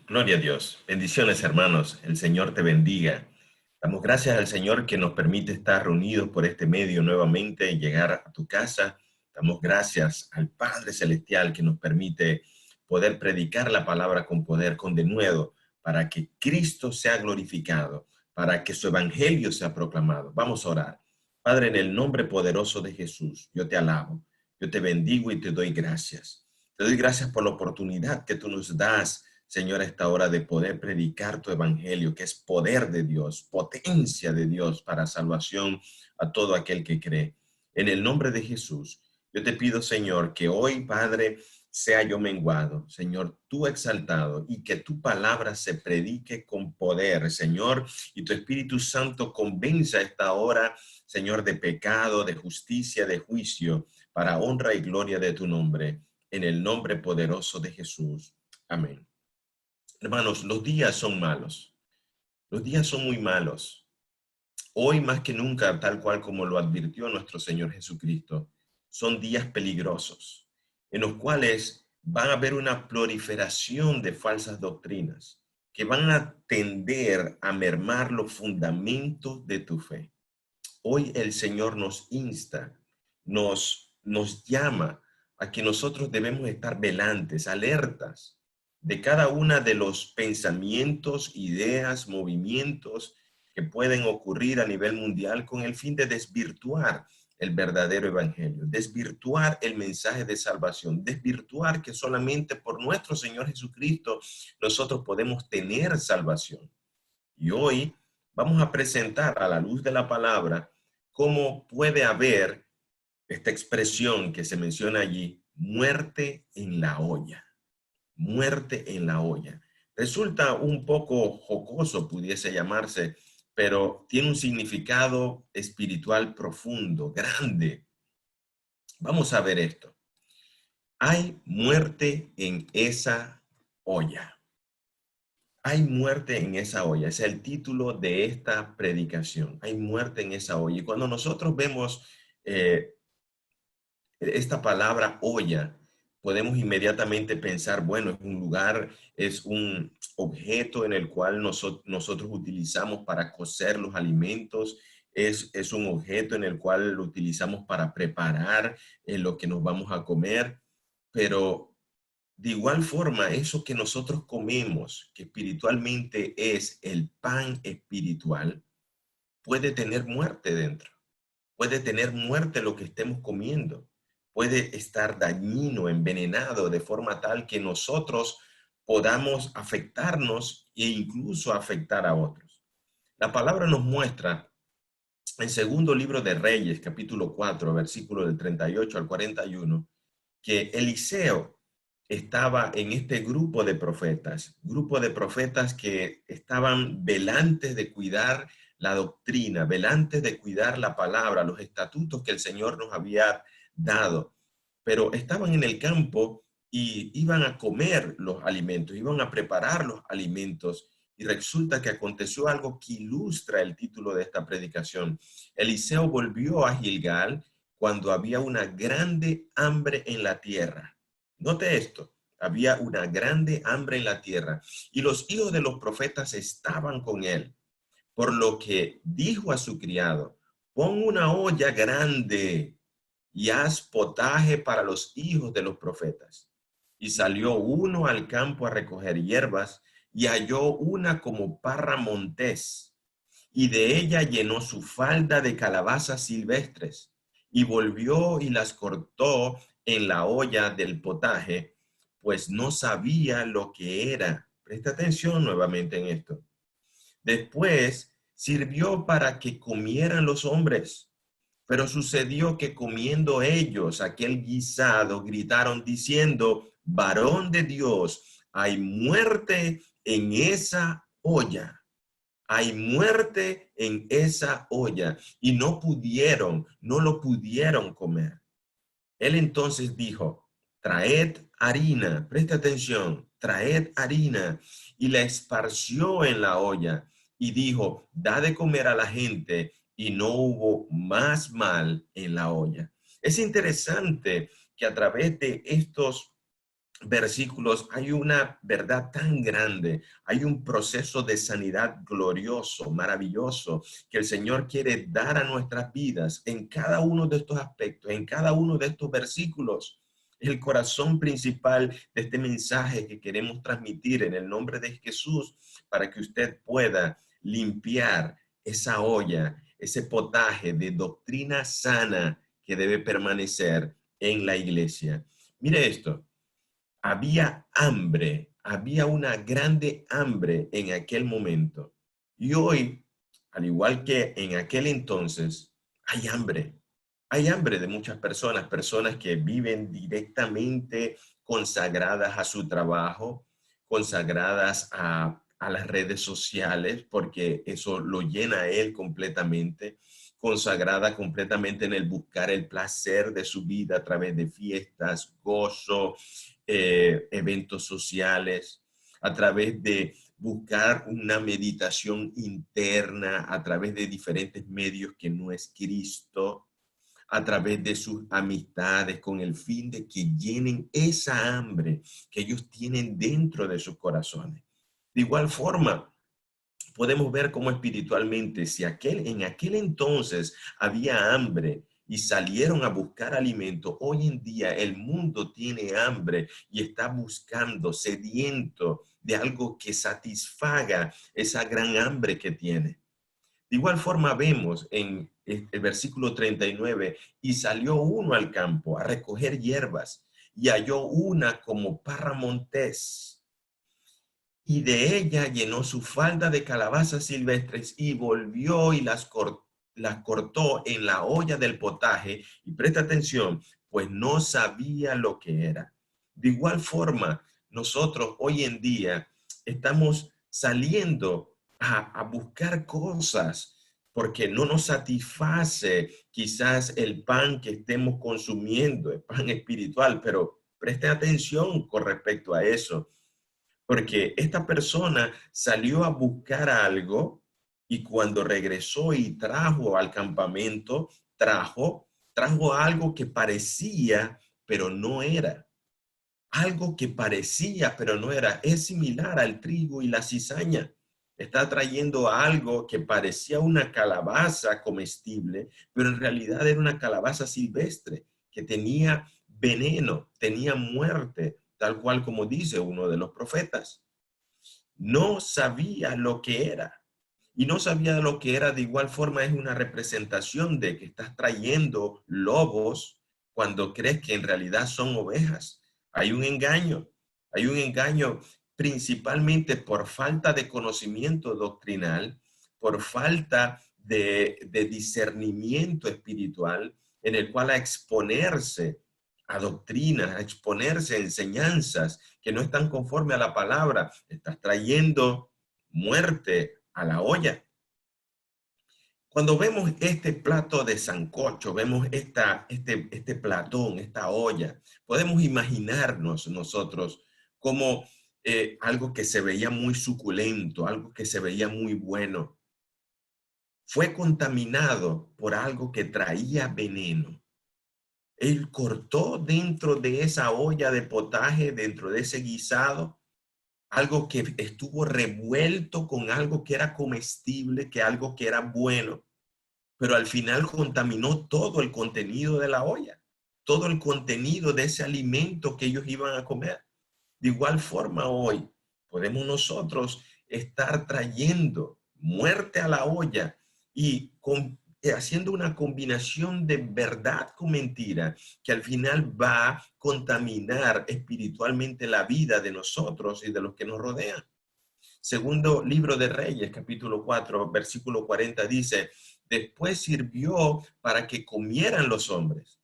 Gloria a Dios. Bendiciones, hermanos. El Señor te bendiga. Damos gracias al Señor que nos permite estar reunidos por este medio nuevamente y llegar a tu casa. Damos gracias al Padre Celestial que nos permite poder predicar la palabra con poder, con denuedo, para que Cristo sea glorificado, para que su evangelio sea proclamado. Vamos a orar. Padre, en el nombre poderoso de Jesús, yo te alabo, yo te bendigo y te doy gracias. Te doy gracias por la oportunidad que tú nos das, Señor, a esta hora de poder predicar tu evangelio, que es poder de Dios, potencia de Dios para salvación a todo aquel que cree. En el nombre de Jesús, yo te pido, Señor, que hoy, Padre, sea yo menguado, Señor, tú exaltado, y que tu palabra se predique con poder, Señor, y tu Espíritu Santo convenza a esta hora, Señor, de pecado, de justicia, de juicio, para honra y gloria de tu nombre, en el nombre poderoso de Jesús. Amén. Hermanos, los días son malos. Los días son muy malos. Hoy más que nunca, tal cual como lo advirtió nuestro Señor Jesucristo, son días peligrosos, en los cuales van a haber una proliferación de falsas doctrinas que van a tender a mermar los fundamentos de tu fe. Hoy el Señor nos insta, nos llama a que nosotros debemos estar velantes, alertas de cada una de los pensamientos, ideas, movimientos que pueden ocurrir a nivel mundial con el fin de desvirtuar el verdadero evangelio, desvirtuar el mensaje de salvación, desvirtuar que solamente por nuestro Señor Jesucristo nosotros podemos tener salvación. Y hoy vamos a presentar a la luz de la palabra cómo puede haber esta expresión que se menciona allí, muerte en la olla, muerte en la olla. Resulta un poco jocoso, pudiese llamarse, pero tiene un significado espiritual profundo, grande. Vamos a ver esto. Hay muerte en esa olla. Hay muerte en esa olla, es el título de esta predicación. Hay muerte en esa olla. Y cuando nosotros vemos eh, esta palabra olla, podemos inmediatamente pensar, bueno, es un lugar, es un objeto en el cual nosotros utilizamos para cocer los alimentos, es un objeto en el cual lo utilizamos para preparar lo que nos vamos a comer, pero de igual forma, eso que nosotros comemos, que espiritualmente es el pan espiritual, puede tener muerte dentro. Puede tener muerte lo que estemos comiendo. Puede estar dañino, envenenado, de forma tal que nosotros podamos afectarnos e incluso afectar a otros. La palabra nos muestra en segundo libro de Reyes, capítulo 4, versículo del 38 al 41, que Eliseo estaba en este grupo de profetas que estaban velantes de cuidar la doctrina, velantes de cuidar la palabra, los estatutos que el Señor nos había dado, pero estaban en el campo y iban a comer los alimentos, iban a preparar los alimentos. Y resulta que aconteció algo que ilustra el título de esta predicación. Eliseo volvió a Gilgal cuando había una grande hambre en la tierra. Note esto, había una grande hambre en la tierra y los hijos de los profetas estaban con él, por lo que dijo a su criado, pon una olla grande y haz potaje para los hijos de los profetas. Y salió uno al campo a recoger hierbas y halló una como parra montés, y de ella llenó su falda de calabazas silvestres, y volvió y las cortó en la olla del potaje, pues no sabía lo que era. Presta atención nuevamente en esto. Después sirvió para que comieran los hombres, pero sucedió que comiendo ellos aquel guisado, gritaron diciendo, varón de Dios, hay muerte en esa olla. Hay muerte en esa olla, y no lo pudieron comer. Él entonces dijo, traed harina, presta atención, traed harina, y la esparció en la olla, y dijo, da de comer a la gente, y no hubo más mal en la olla. Es interesante que a través de estos versículos hay una verdad tan grande, hay un proceso de sanidad glorioso, maravilloso, que el Señor quiere dar a nuestras vidas en cada uno de estos aspectos, en cada uno de estos versículos. Es el corazón principal de este mensaje que queremos transmitir en el nombre de Jesús para que usted pueda limpiar esa olla, ese potaje de doctrina sana que debe permanecer en la iglesia. Mire esto. Había hambre, había una grande hambre en aquel momento. Y hoy, al igual que en aquel entonces, hay hambre. Hay hambre de muchas personas, personas que viven directamente consagradas a su trabajo, consagradas a las redes sociales, porque eso lo llena a él completamente, consagrada completamente en el buscar el placer de su vida a través de fiestas, gozo, eventos sociales, a través de buscar una meditación interna, a través de diferentes medios que no es Cristo, a través de sus amistades, con el fin de que llenen esa hambre que ellos tienen dentro de sus corazones. De igual forma, podemos ver cómo espiritualmente, si en aquel entonces había hambre y salieron a buscar alimento, hoy en día el mundo tiene hambre y está buscando, sediento de algo que satisfaga esa gran hambre que tiene. De igual forma vemos en el versículo 39, y salió uno al campo a recoger hierbas y halló una como parra montés, y de ella llenó su falda de calabazas silvestres y volvió y las cortó en la olla del potaje. Y presta atención, pues no sabía lo que era. De igual forma, nosotros hoy en día estamos saliendo a buscar cosas porque no nos satisface quizás el pan que estemos consumiendo, el pan espiritual, pero preste atención con respecto a eso, porque esta persona salió a buscar algo y cuando regresó y trajo al campamento, trajo algo que parecía, pero no era. Algo que parecía, pero no era. Es similar al trigo y la cizaña. Está trayendo algo que parecía una calabaza comestible, pero en realidad era una calabaza silvestre que tenía veneno, tenía muerte, tal cual como dice uno de los profetas. No sabía lo que era. Y no sabía lo que era, de igual forma es una representación de que estás trayendo lobos cuando crees que en realidad son ovejas. Hay un engaño principalmente por falta de conocimiento doctrinal, por falta de discernimiento espiritual, en el cual a exponerse a doctrinas, a exponerse a enseñanzas que no están conforme a la palabra, estás trayendo muerte a la olla. Cuando vemos este plato de sancocho, vemos este platón, esta olla, podemos imaginarnos nosotros como algo que se veía muy suculento, algo que se veía muy bueno. Fue contaminado por algo que traía veneno. Él cortó dentro de esa olla de potaje, dentro de ese guisado, algo que estuvo revuelto con algo que era comestible, que algo que era bueno, pero al final contaminó todo el contenido de la olla, todo el contenido de ese alimento que ellos iban a comer. De igual forma hoy podemos nosotros estar trayendo muerte a la olla y haciendo una combinación de verdad con mentira que al final va a contaminar espiritualmente la vida de nosotros y de los que nos rodean. Segundo libro de Reyes, capítulo 4, versículo 40 dice, después sirvió para que comieran los hombres.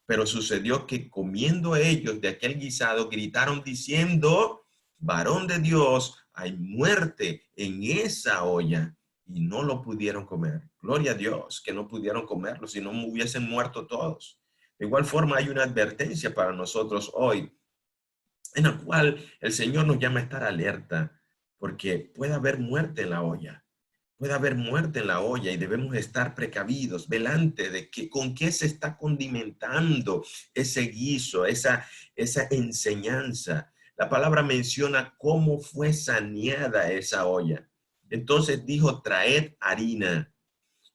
Pero sucedió que comiendo ellos de aquel guisado, gritaron diciendo, varón de Dios, hay muerte en esa olla. Y no lo pudieron comer. Gloria a Dios que no pudieron comerlo, si no hubiesen muerto todos. De igual forma hay una advertencia para nosotros hoy, en la cual el Señor nos llama a estar alerta, porque puede haber muerte en la olla. Puede haber muerte en la olla y debemos estar precavidos, velante de que, con qué se está condimentando ese guiso, esa enseñanza. La palabra menciona cómo fue saneada esa olla. Entonces dijo, traed harina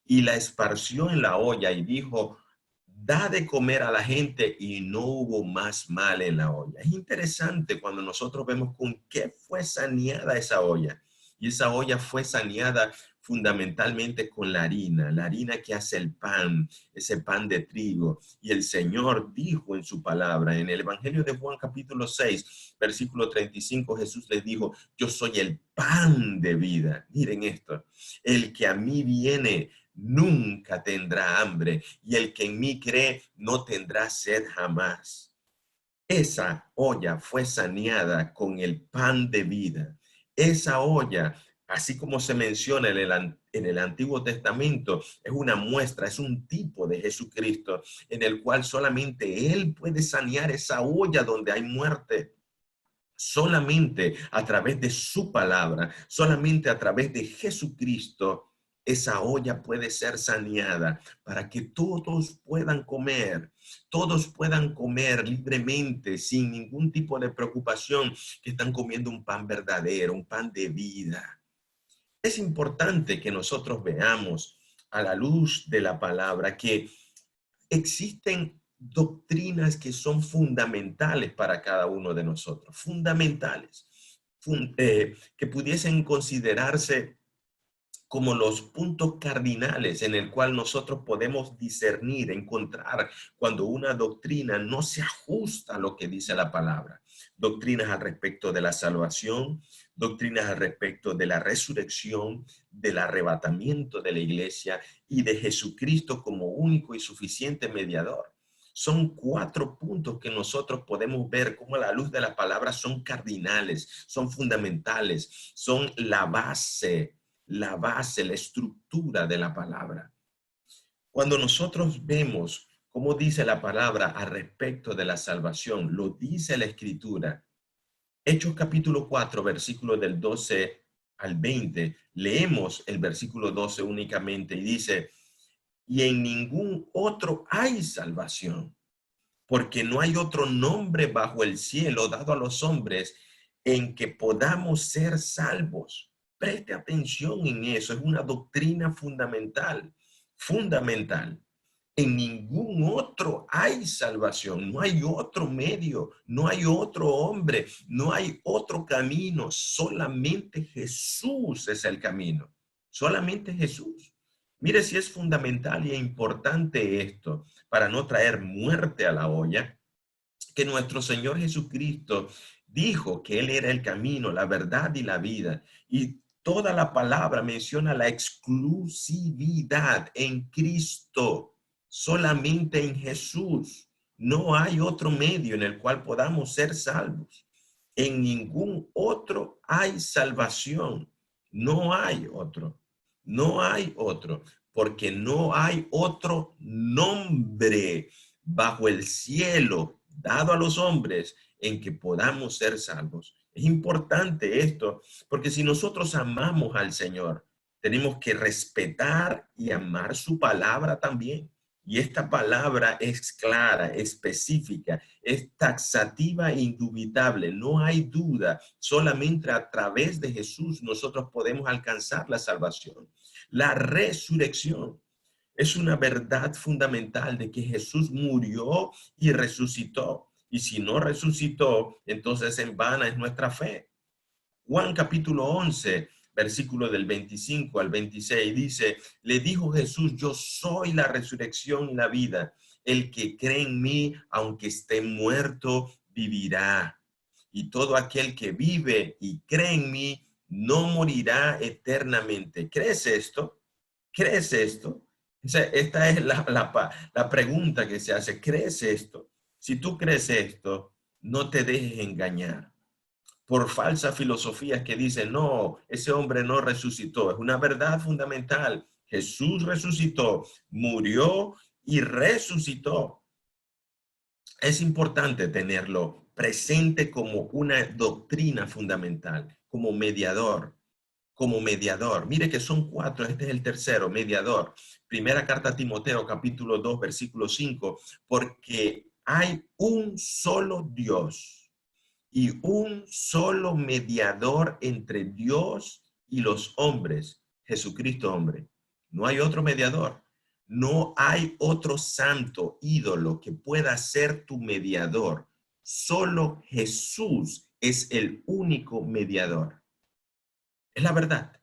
y la esparció en la olla y dijo, da de comer a la gente y no hubo más mal en la olla. Es interesante cuando nosotros vemos con qué fue saneada esa olla. Y esa olla fue saneada fundamentalmente con la harina que hace el pan, ese pan de trigo. Y el Señor dijo en su palabra, en el Evangelio de Juan capítulo 6, versículo 35, Jesús les dijo, yo soy el pan de vida. Miren esto, el que a mí viene nunca tendrá hambre, y el que en mí cree no tendrá sed jamás. Esa olla fue saneada con el pan de vida. Esa olla, así como se menciona en el Antiguo Testamento, es una muestra, es un tipo de Jesucristo en el cual solamente Él puede sanear esa olla donde hay muerte. Solamente a través de su palabra, solamente a través de Jesucristo, esa olla puede ser saneada para que todos puedan comer libremente, sin ningún tipo de preocupación, que están comiendo un pan verdadero, un pan de vida. Es importante que nosotros veamos a la luz de la palabra que existen doctrinas que son fundamentales para cada uno de nosotros, fundamentales, que pudiesen considerarse como los puntos cardinales en el cual nosotros podemos discernir, encontrar cuando una doctrina no se ajusta a lo que dice la palabra. Doctrinas al respecto de la salvación, doctrinas al respecto de la resurrección, del arrebatamiento de la iglesia y de Jesucristo como único y suficiente mediador. Son 4 puntos que nosotros podemos ver como a la luz de la palabra son cardinales, son fundamentales, son la base, la estructura de la palabra. Cuando nosotros vemos cómo dice la palabra al respecto de la salvación, lo dice la Escritura. Hechos capítulo 4, versículos del 12 al 20, leemos el versículo 12 únicamente y dice, y en ningún otro hay salvación, porque no hay otro nombre bajo el cielo dado a los hombres en que podamos ser salvos. Preste atención en eso, es una doctrina fundamental, fundamental. En ningún otro hay salvación, no hay otro medio, no hay otro hombre, no hay otro camino, solamente Jesús es el camino, solamente Jesús. Mire si es fundamental y importante esto para no traer muerte a la olla, que nuestro Señor Jesucristo dijo que Él era el camino, la verdad y la vida. Y toda la palabra menciona la exclusividad en Cristo, solamente en Jesús. No hay otro medio en el cual podamos ser salvos. En ningún otro hay salvación. No hay otro. No hay otro, porque no hay otro nombre bajo el cielo dado a los hombres en que podamos ser salvos. Es importante esto, porque si nosotros amamos al Señor, tenemos que respetar y amar su palabra también. Y esta palabra es clara, específica, es taxativa e indubitable. No hay duda, solamente a través de Jesús nosotros podemos alcanzar la salvación. La resurrección es una verdad fundamental de que Jesús murió y resucitó. Y si no resucitó, entonces en vana es nuestra fe. Juan capítulo 11, versículo del 25 al 26 dice, le dijo Jesús, yo soy la resurrección y la vida. El que cree en mí, aunque esté muerto, vivirá. Y todo aquel que vive y cree en mí, no morirá eternamente. ¿Crees esto? ¿Crees esto? Esta es la pregunta que se hace. ¿Crees esto? Si tú crees esto, no te dejes engañar por falsas filosofías que dicen, no, ese hombre no resucitó. Es una verdad fundamental. Jesús resucitó, murió y resucitó. Es importante tenerlo presente como una doctrina fundamental, como mediador, como mediador. Mire que son cuatro, este es el tercero, mediador. Primera carta a Timoteo, capítulo 2, versículo 5, porque hay un solo Dios y un solo mediador entre Dios y los hombres, Jesucristo hombre. No hay otro mediador. No hay otro santo ídolo que pueda ser tu mediador. Solo Jesús es el único mediador. Es la verdad.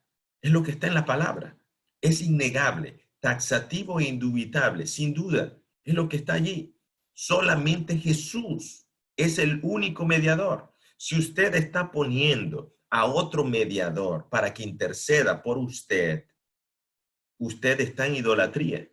Es lo que está en la palabra. Es innegable, taxativo e indubitable, sin duda. Es lo que está allí. Solamente Jesús es el único mediador. Si usted está poniendo a otro mediador para que interceda por usted, usted está en idolatría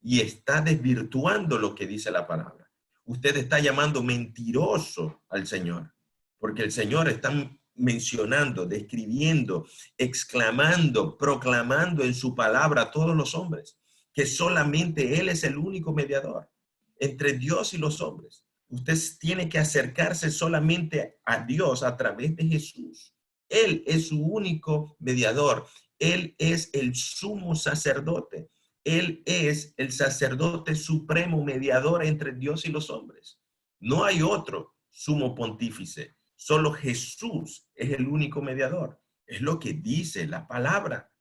y está desvirtuando lo que dice la palabra. Usted está llamando mentiroso al Señor, porque el Señor está mencionando, describiendo, exclamando, proclamando en su palabra a todos los hombres, que solamente Él es el único mediador entre Dios y los hombres. Usted tiene que acercarse solamente a Dios a través de Jesús. Él es su único mediador. Él es el sumo sacerdote. Él es el sacerdote supremo mediador entre Dios y los hombres. No hay otro sumo pontífice. Solo Jesús es el único mediador. Es lo que dice la palabra.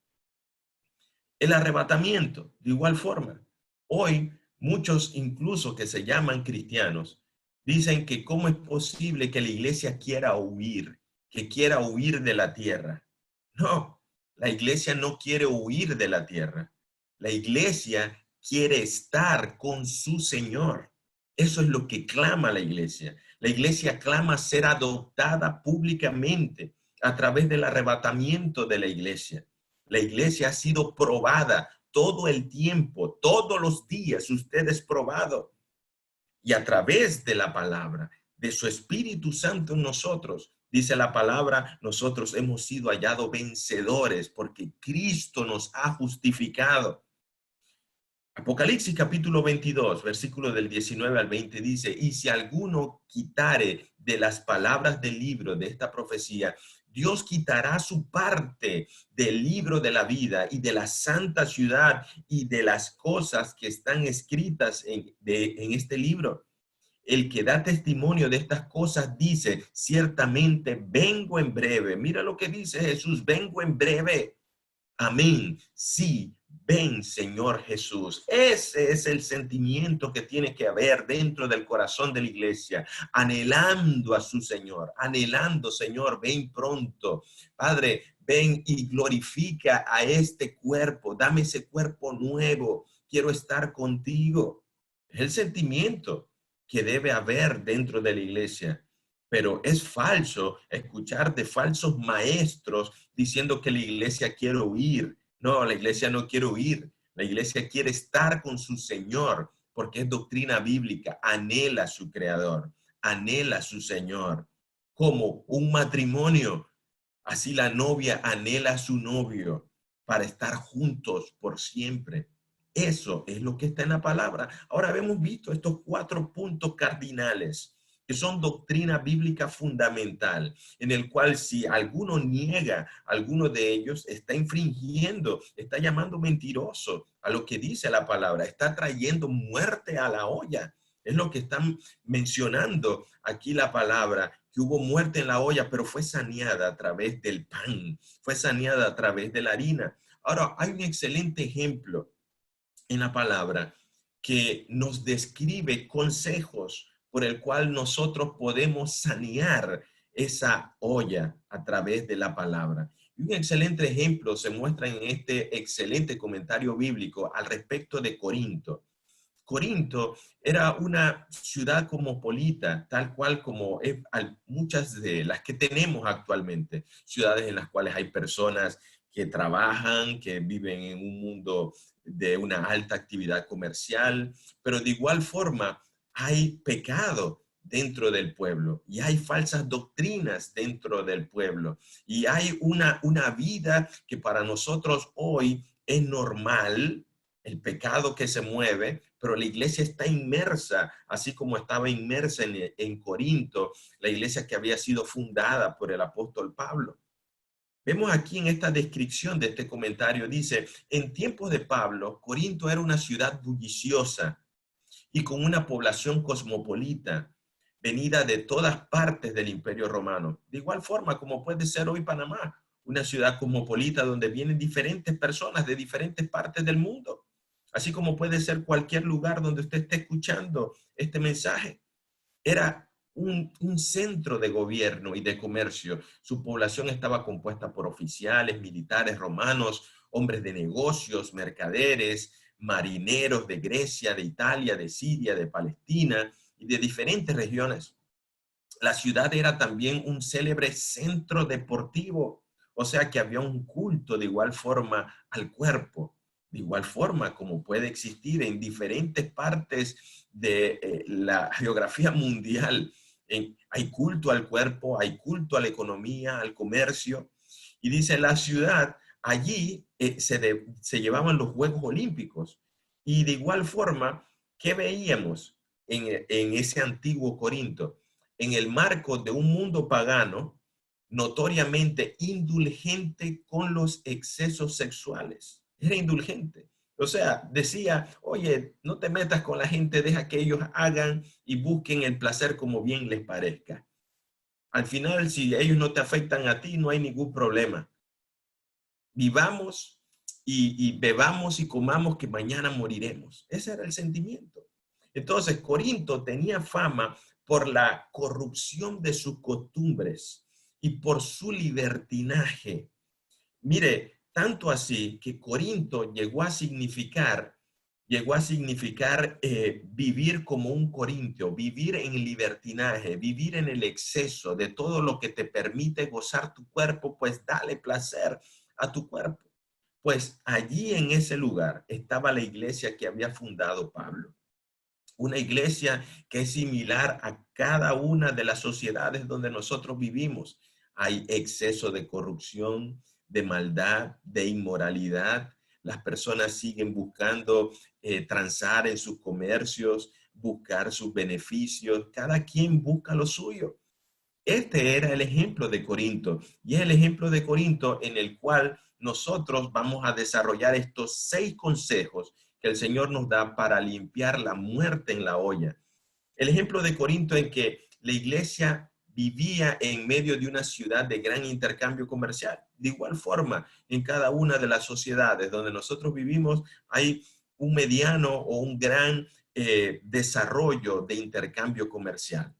El arrebatamiento, de igual forma. Hoy, muchos incluso que se llaman cristianos, dicen que cómo es posible que la iglesia quiera huir, que quiera huir de la tierra. No, la iglesia no quiere huir de la tierra. La iglesia quiere estar con su Señor. Eso es lo que clama la iglesia. La iglesia clama ser adoptada públicamente a través del arrebatamiento de la iglesia. La iglesia ha sido probada todo el tiempo, todos los días usted es probado. Y a través de la palabra, de su Espíritu Santo en nosotros, dice la palabra, nosotros hemos sido hallados vencedores porque Cristo nos ha justificado. Apocalipsis capítulo 22, versículo del 19 al 20 dice, y si alguno quitare de las palabras del libro de esta profecía, Dios quitará su parte del libro de la vida y de la santa ciudad y de las cosas que están escritas en este libro. El que da testimonio de estas cosas dice, ciertamente vengo en breve. Mira lo que dice Jesús, vengo en breve. Amén. Sí, ven, Señor Jesús. Ese es el sentimiento que tiene que haber dentro del corazón de la iglesia, anhelando a su Señor, anhelando, Señor, ven pronto. Padre, ven y glorifica a este cuerpo. Dame ese cuerpo nuevo. Quiero estar contigo. Es el sentimiento que debe haber dentro de la iglesia. Pero es falso escuchar de falsos maestros diciendo que la iglesia quiere huir. No, la iglesia no quiere huir. La iglesia quiere estar con su Señor porque es doctrina bíblica. Anhela a su Creador, anhela a su Señor. Como un matrimonio, así la novia anhela a su novio para estar juntos por siempre. Eso es lo que está en la palabra. Ahora hemos visto estos 4 puntos cardinales que son doctrina bíblica fundamental, en el cual si alguno niega alguno de ellos, está infringiendo, está llamando mentiroso a lo que dice la palabra, está trayendo muerte a la olla. Es lo que están mencionando aquí la palabra, que hubo muerte en la olla, pero fue saneada a través del pan, fue saneada a través de la harina. Ahora, hay un excelente ejemplo en la palabra que nos describe consejos por el cual nosotros podemos sanear esa olla a través de la palabra. Y un excelente ejemplo se muestra en este excelente comentario bíblico al respecto de Corinto. Corinto era una ciudad cosmopolita, tal cual como es muchas de las que tenemos actualmente, ciudades en las cuales hay personas que trabajan, que viven en un mundo de una alta actividad comercial, pero de igual forma hay pecado dentro del pueblo y hay falsas doctrinas dentro del pueblo y hay una vida que para nosotros hoy es normal, el pecado que se mueve, pero la iglesia está inmersa, así como estaba inmersa en Corinto, la iglesia que había sido fundada por el apóstol Pablo. Vemos aquí en esta descripción de este comentario, dice, en tiempos de Pablo, Corinto era una ciudad bulliciosa y con una población cosmopolita, venida de todas partes del Imperio Romano. De igual forma como puede ser hoy Panamá, una ciudad cosmopolita donde vienen diferentes personas de diferentes partes del mundo. Así como puede ser cualquier lugar donde usted esté escuchando este mensaje. Era un centro de gobierno y de comercio. Su población estaba compuesta por oficiales, militares, romanos, hombres de negocios, mercaderes, marineros de Grecia, de Italia, de Siria, de Palestina y de diferentes regiones. La ciudad era también un célebre centro deportivo, o sea que había un culto de igual forma al cuerpo, de igual forma como puede existir en diferentes partes de la geografía mundial. Hay culto al cuerpo, hay culto a la economía, al comercio. Y dice, la ciudad, allí se llevaban los Juegos Olímpicos. Y de igual forma, ¿qué veíamos en ese antiguo Corinto? En el marco de un mundo pagano, notoriamente indulgente con los excesos sexuales. Era indulgente. O sea, decía, oye, no te metas con la gente, deja que ellos hagan y busquen el placer como bien les parezca. Al final, si ellos no te afectan a ti, no hay ningún problema. Vivamos y bebamos y comamos que mañana moriremos. Ese era el sentimiento. Entonces, Corinto tenía fama por la corrupción de sus costumbres y por su libertinaje. Mire, tanto así que Corinto llegó a significar vivir como un corintio, vivir en libertinaje, vivir en el exceso de todo lo que te permite gozar tu cuerpo, pues dale placer a tu cuerpo. Pues allí en ese lugar estaba la iglesia que había fundado Pablo. Una iglesia que es similar a cada una de las sociedades donde nosotros vivimos. Hay exceso de corrupción, de maldad, de inmoralidad. Las personas siguen buscando transar en sus comercios, buscar sus beneficios. Cada quien busca lo suyo. Este era el ejemplo de Corinto y es el ejemplo de Corinto en el cual nosotros vamos a desarrollar estos 6 consejos que el Señor nos da para limpiar la muerte en la olla. El ejemplo de Corinto en que la iglesia vivía en medio de una ciudad de gran intercambio comercial. De igual forma, en cada una de las sociedades donde nosotros vivimos hay un mediano o un gran desarrollo de intercambio comercial.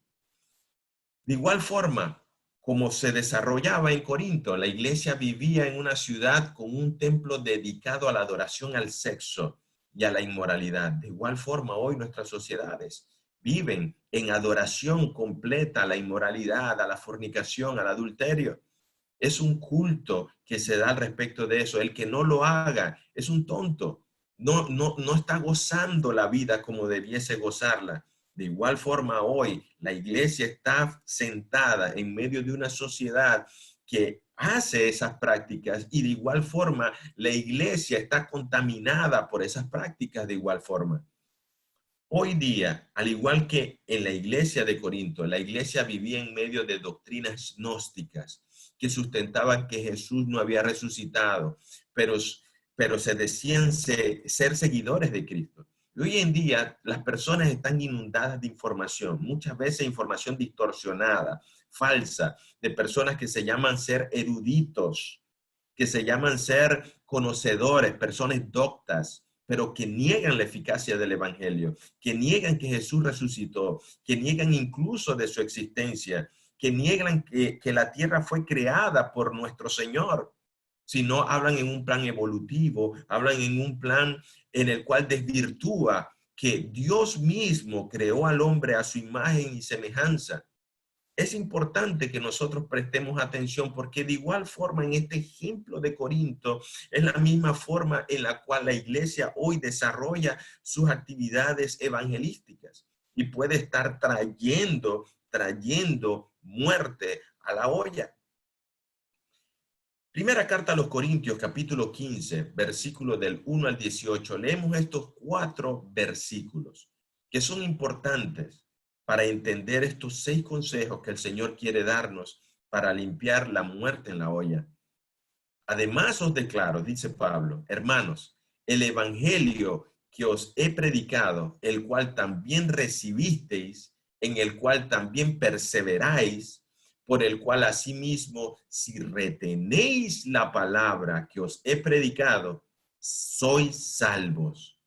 De igual forma, como se desarrollaba en Corinto, la iglesia vivía en una ciudad con un templo dedicado a la adoración al sexo y a la inmoralidad. De igual forma, hoy nuestras sociedades viven en adoración completa a la inmoralidad, a la fornicación, al adulterio. Es un culto que se da al respecto de eso. El que no lo haga es un tonto. No está gozando la vida como debiese gozarla. De igual forma, hoy la iglesia está sentada en medio de una sociedad que hace esas prácticas y de igual forma la iglesia está contaminada por esas prácticas de igual forma. Hoy día, al igual que en la iglesia de Corinto, la iglesia vivía en medio de doctrinas gnósticas que sustentaban que Jesús no había resucitado, pero, pero se decían ser seguidores de Cristo. Y hoy en día las personas están inundadas de información, muchas veces información distorsionada, falsa, de personas que se llaman ser eruditos, que se llaman ser conocedores, personas doctas, pero que niegan la eficacia del evangelio, que niegan que Jesús resucitó, que niegan incluso de su existencia, que niegan que la tierra fue creada por nuestro Señor, sino hablan en un plan evolutivo, hablan en un plan en el cual desvirtúa que Dios mismo creó al hombre a su imagen y semejanza. Es importante que nosotros prestemos atención porque de igual forma en este ejemplo de Corinto es la misma forma en la cual la iglesia hoy desarrolla sus actividades evangelísticas y puede estar trayendo muerte a la olla. Primera carta a los Corintios, capítulo 15, versículo del 1 al 18. Leemos estos 4 versículos que son importantes para entender estos 6 consejos que el Señor quiere darnos para limpiar la muerte en la olla. Además os declaro, dice Pablo, hermanos, el evangelio que os he predicado, el cual también recibisteis, en el cual también perseveráis, por el cual asimismo, si retenéis la palabra que os he predicado, sois salvos.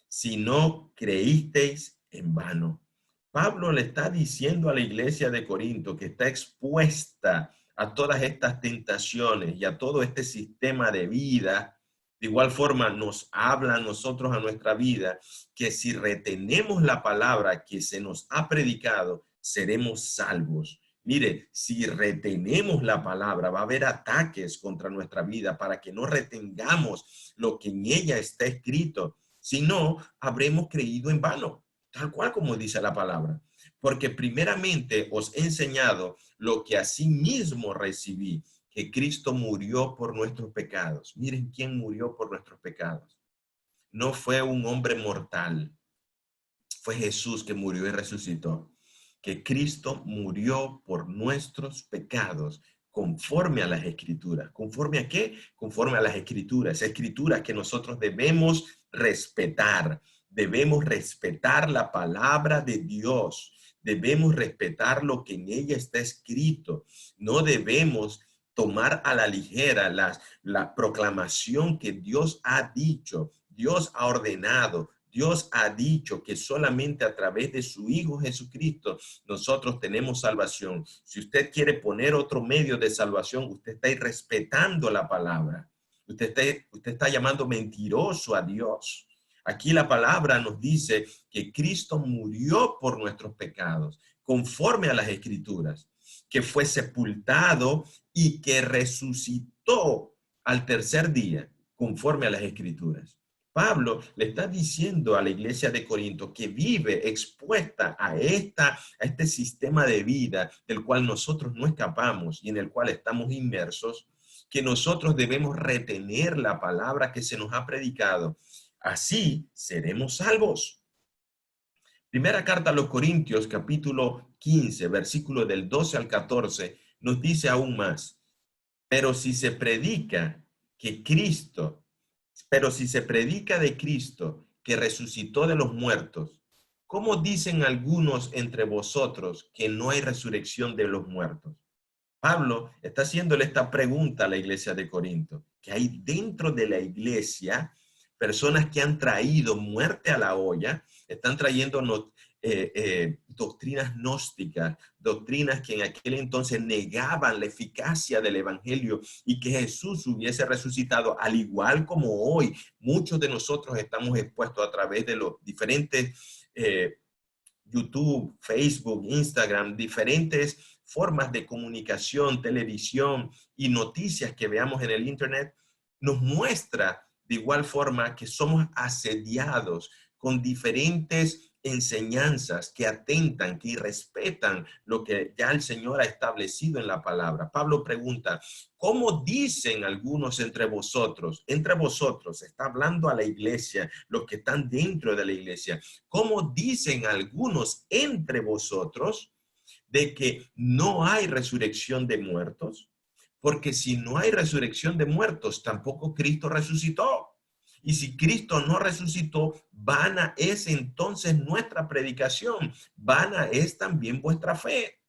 Si no creísteis en vano. Pablo le está diciendo a la iglesia de Corinto que está expuesta a todas estas tentaciones y a todo este sistema de vida. De igual forma nos habla a nosotros, a nuestra vida, que si retenemos la palabra que se nos ha predicado, seremos salvos. Mire, si retenemos la palabra, va a haber ataques contra nuestra vida para que no retengamos lo que en ella está escrito. Si no, habremos creído en vano, tal cual como dice la palabra. Porque primeramente os he enseñado lo que asimismo recibí, que Cristo murió por nuestros pecados. Miren quién murió por nuestros pecados. No fue un hombre mortal, fue Jesús que murió y resucitó. Que Cristo murió por nuestros pecados conforme a las escrituras. ¿Conforme a qué? Conforme a las escrituras. Escrituras que nosotros debemos respetar. Debemos respetar la palabra de Dios. Debemos respetar lo que en ella está escrito. No debemos tomar a la ligera la proclamación que Dios ha dicho, Dios ha ordenado. Dios ha dicho que solamente a través de su Hijo Jesucristo nosotros tenemos salvación. Si usted quiere poner otro medio de salvación, usted está irrespetando la palabra. Usted está llamando mentiroso a Dios. Aquí la palabra nos dice que Cristo murió por nuestros pecados, conforme a las Escrituras, que fue sepultado y que resucitó al tercer día, conforme a las Escrituras. Pablo le está diciendo a la iglesia de Corinto que vive expuesta a este sistema de vida del cual nosotros no escapamos y en el cual estamos inmersos, que nosotros debemos retener la palabra que se nos ha predicado. Así seremos salvos. Primera carta a los Corintios, capítulo 15, versículo del 12 al 14, nos dice aún más. Pero si se predica de Cristo que resucitó de los muertos, ¿cómo dicen algunos entre vosotros que no hay resurrección de los muertos? Pablo está haciéndole esta pregunta a la iglesia de Corinto, que hay dentro de la iglesia personas que han traído muerte a la olla, están trayendo doctrinas gnósticas, doctrinas que en aquel entonces negaban la eficacia del evangelio y que Jesús hubiese resucitado, al igual como hoy muchos de nosotros estamos expuestos a través de los diferentes YouTube, Facebook, Instagram, diferentes formas de comunicación, televisión y noticias que veamos en el internet, nos muestra de igual forma que somos asediados con diferentes enseñanzas que atentan, que irrespetan lo que ya el Señor ha establecido en la palabra. Pablo pregunta, ¿cómo dicen algunos entre vosotros? Entre vosotros, está hablando a la iglesia, los que están dentro de la iglesia. ¿Cómo dicen algunos entre vosotros de que no hay resurrección de muertos? Porque si no hay resurrección de muertos, tampoco Cristo resucitó. Y si Cristo no resucitó, vana es entonces nuestra predicación, vana es también vuestra fe.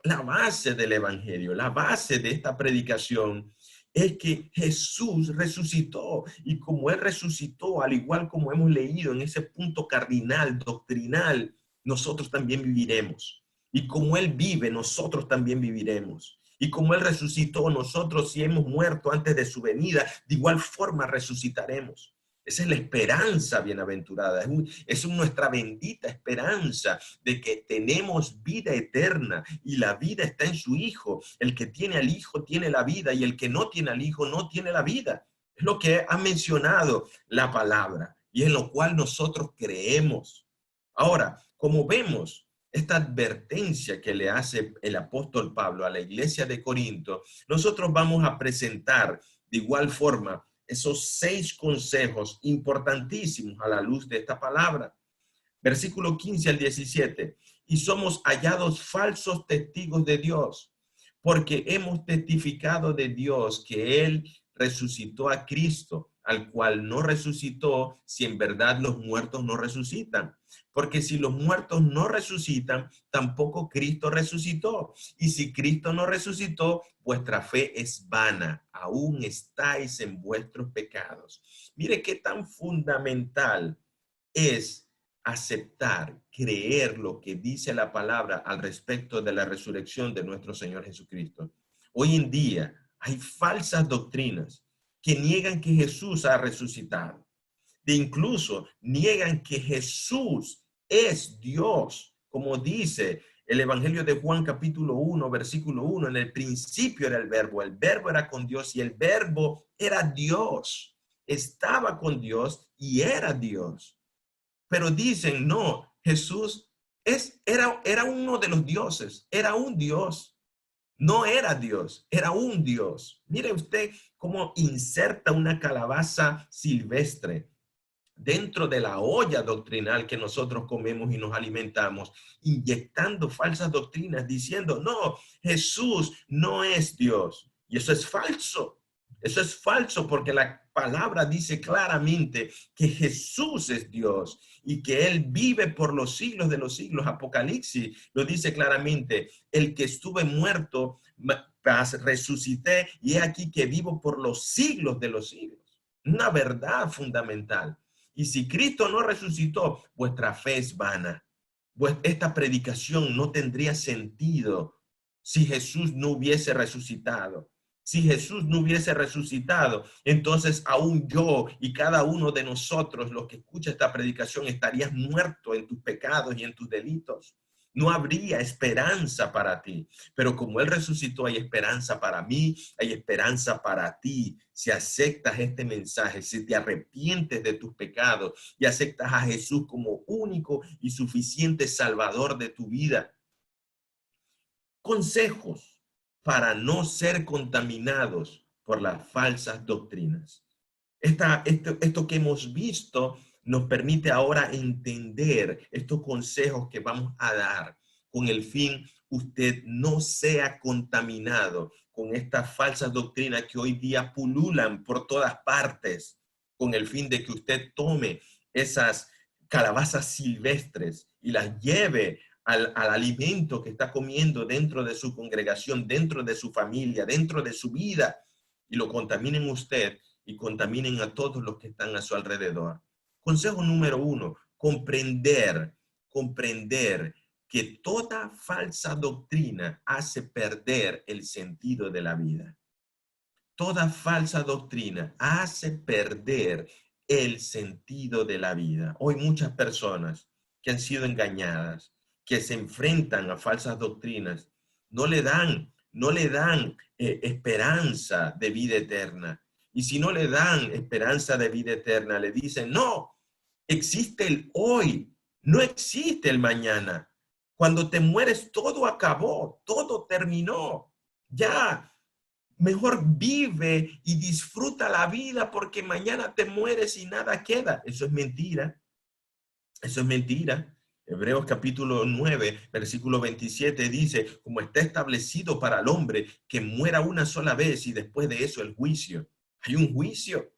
La base del evangelio, la base de esta predicación es que Jesús resucitó y como Él resucitó, al igual como hemos leído en ese punto cardinal, doctrinal, nosotros también viviremos. Y como Él vive, nosotros también viviremos. Y como Él resucitó, nosotros si hemos muerto antes de su venida, de igual forma resucitaremos. Esa es la esperanza bienaventurada, es nuestra bendita esperanza de que tenemos vida eterna y la vida está en su Hijo. El que tiene al Hijo tiene la vida y el que no tiene al Hijo no tiene la vida. Es lo que ha mencionado la palabra y en lo cual nosotros creemos. Ahora, como vemos, esta advertencia que le hace el apóstol Pablo a la iglesia de Corinto, nosotros vamos a presentar de igual forma esos 6 consejos importantísimos a la luz de esta palabra. Versículo 15 al 17. Y somos hallados falsos testigos de Dios, porque hemos testificado de Dios que Él resucitó a Cristo, al cual no resucitó si en verdad los muertos no resucitan. Porque si los muertos no resucitan, tampoco Cristo resucitó. Y si Cristo no resucitó, vuestra fe es vana, aún estáis en vuestros pecados. Mire qué tan fundamental es aceptar, creer lo que dice la palabra al respecto de la resurrección de nuestro Señor Jesucristo. Hoy en día hay falsas doctrinas que niegan que Jesús ha resucitado, de incluso niegan que Jesús es Dios, como dice el Evangelio de Juan capítulo 1, versículo 1, en el principio era el verbo era con Dios y el verbo era Dios, estaba con Dios y era Dios. Pero dicen, no, Jesús era uno de los dioses, era un Dios, no era Dios, era un Dios. Mire usted cómo inserta una calabaza silvestre dentro de la olla doctrinal que nosotros comemos y nos alimentamos, inyectando falsas doctrinas, diciendo, no, Jesús no es Dios. Y eso es falso. Eso es falso porque la palabra dice claramente que Jesús es Dios y que Él vive por los siglos de los siglos. Apocalipsis lo dice claramente, el que estuve muerto, resucité y he aquí que vivo por los siglos de los siglos. Una verdad fundamental. Y si Cristo no resucitó, vuestra fe es vana. Esta predicación no tendría sentido si Jesús no hubiese resucitado. Si Jesús no hubiese resucitado, entonces aún yo y cada uno de nosotros, los que escucha esta predicación, estarías muerto en tus pecados y en tus delitos. No habría esperanza para ti, pero como Él resucitó, hay esperanza para mí, hay esperanza para ti. Si aceptas este mensaje, si te arrepientes de tus pecados y aceptas a Jesús como único y suficiente Salvador de tu vida. Consejos para no ser contaminados por las falsas doctrinas. Esto que hemos visto nos permite ahora entender estos consejos que vamos a dar con el fin usted no sea contaminado con estas falsas doctrinas que hoy día pululan por todas partes, con el fin de que usted tome esas calabazas silvestres y las lleve al alimento que está comiendo dentro de su congregación, dentro de su familia, dentro de su vida, y lo contaminen usted y contaminen a todos los que están a su alrededor. Consejo número 1, comprender que toda falsa doctrina hace perder el sentido de la vida. Toda falsa doctrina hace perder el sentido de la vida. Hoy muchas personas que han sido engañadas, que se enfrentan a falsas doctrinas, no le dan esperanza de vida eterna. Y si no le dan esperanza de vida eterna, le dicen, no, existe el hoy, no existe el mañana. Cuando te mueres, todo acabó, todo terminó. Ya, mejor vive y disfruta la vida porque mañana te mueres y nada queda. Eso es mentira. Eso es mentira. Hebreos capítulo 9, versículo 27 dice, como está establecido para el hombre que muera una sola vez y después de eso el juicio. Hay un juicio.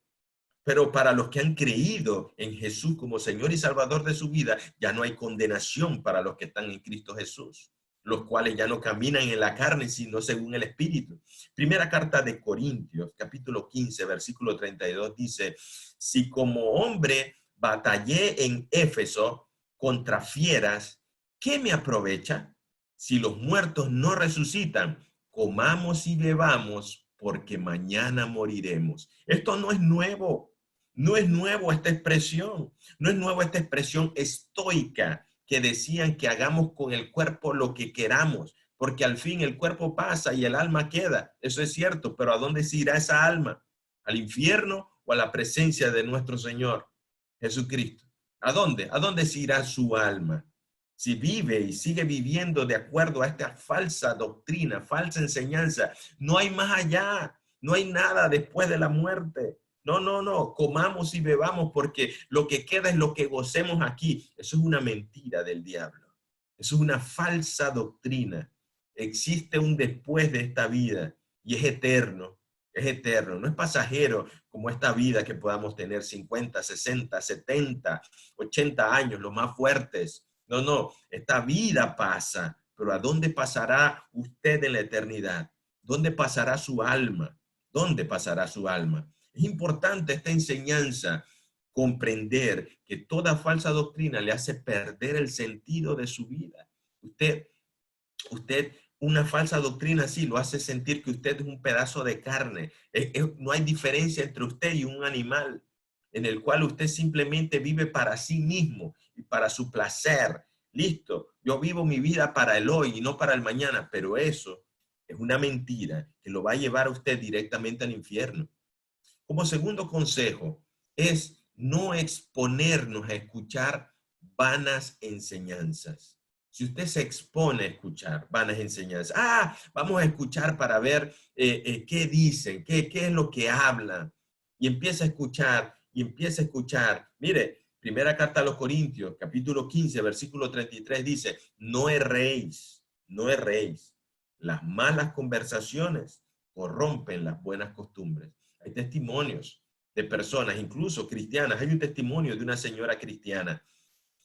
Pero para los que han creído en Jesús como Señor y Salvador de su vida, ya no hay condenación para los que están en Cristo Jesús, los cuales ya no caminan en la carne, sino según el Espíritu. Primera carta de Corintios, capítulo 15, versículo 32, dice, si como hombre batallé en Éfeso contra fieras, ¿qué me aprovecha? Si los muertos no resucitan, comamos y bebamos, porque mañana moriremos. Esto no es nuevo. No es nuevo esta expresión. No es nueva esta expresión estoica que decían que hagamos con el cuerpo lo que queramos, porque al fin el cuerpo pasa y el alma queda. Eso es cierto, pero ¿a dónde se irá esa alma? ¿Al infierno o a la presencia de nuestro Señor Jesucristo? ¿A dónde? ¿A dónde se irá su alma? Si vive y sigue viviendo de acuerdo a esta falsa doctrina, falsa enseñanza, no hay más allá, no hay nada después de la muerte. No, comamos y bebamos porque lo que queda es lo que gocemos aquí. Eso es una mentira del diablo. Eso es una falsa doctrina. existe un después de esta vida y es eterno. Es eterno, no es pasajero como esta vida que podamos tener 50, 60, 70, 80 años, los más fuertes. No, no, esta vida pasa, pero ¿a dónde pasará usted en la eternidad? ¿Dónde pasará su alma? ¿Dónde pasará su alma? Es importante esta enseñanza, comprender que toda falsa doctrina le hace perder el sentido de su vida. Usted, una falsa doctrina así lo hace sentir que usted es un pedazo de carne. No hay diferencia entre usted y un animal en el cual usted simplemente vive para sí mismo y para su placer. Listo, yo vivo mi vida para el hoy y no para el mañana, pero eso es una mentira que lo va a llevar a usted directamente al infierno. Como segundo consejo es no exponernos a escuchar vanas enseñanzas. Si usted se expone a escuchar vanas enseñanzas, vamos a escuchar para ver qué dicen, qué es lo que hablan, y empieza a escuchar, y empieza a escuchar. Mire, primera carta a los Corintios, capítulo 15, versículo 33 dice, no erréis, no erréis. Las malas conversaciones corrompen las buenas costumbres. Hay testimonios de personas, incluso cristianas. Hay un testimonio de una señora cristiana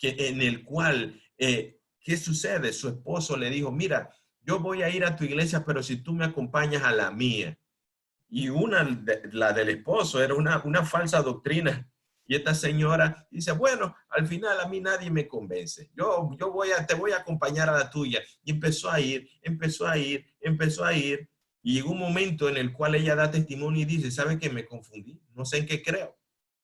en el cual, ¿qué sucede? Su esposo le dijo, mira, yo voy a ir a tu iglesia, pero si tú me acompañas a la mía. Y la del esposo era una falsa doctrina. Y esta señora dice, bueno, al final a mí nadie me convence. Te voy a acompañar a la tuya. Y empezó a ir, empezó a ir, empezó a ir. Y llegó un momento en el cual ella da testimonio y dice, ¿sabe qué? Me confundí. No sé en qué creo.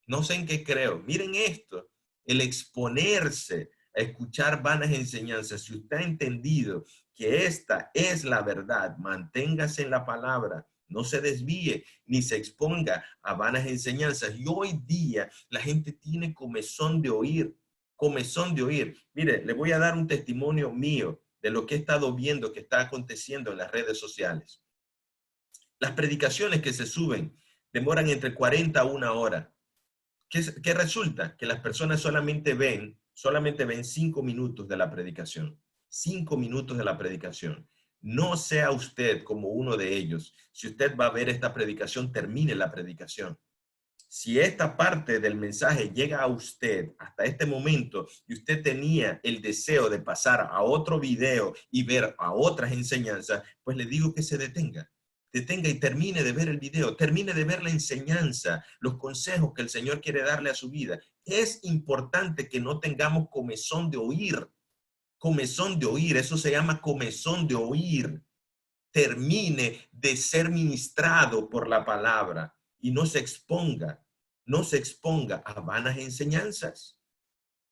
No sé en qué creo. Miren esto, el exponerse a escuchar vanas enseñanzas. Si usted ha entendido que esta es la verdad, manténgase en la palabra. No se desvíe ni se exponga a vanas enseñanzas. Y hoy día la gente tiene comezón de oír, comezón de oír. Mire, le voy a dar un testimonio mío de lo que he estado viendo que está aconteciendo en las redes sociales. Las predicaciones que se suben demoran entre 40 a 1 hora. ¿Qué resulta? Que las personas solamente ven 5 minutos de la predicación. 5 minutos de la predicación. No sea usted como uno de ellos. Si usted va a ver esta predicación, termine la predicación. Si esta parte del mensaje llega a usted hasta este momento y usted tenía el deseo de pasar a otro video y ver a otras enseñanzas, pues le digo que se detenga. Detenga y termine de ver el video, termine de ver la enseñanza, los consejos que el Señor quiere darle a su vida. Es importante que no tengamos comezón de oír. Comezón de oír, eso se llama comezón de oír. Termine de ser ministrado por la palabra y no se exponga a vanas enseñanzas.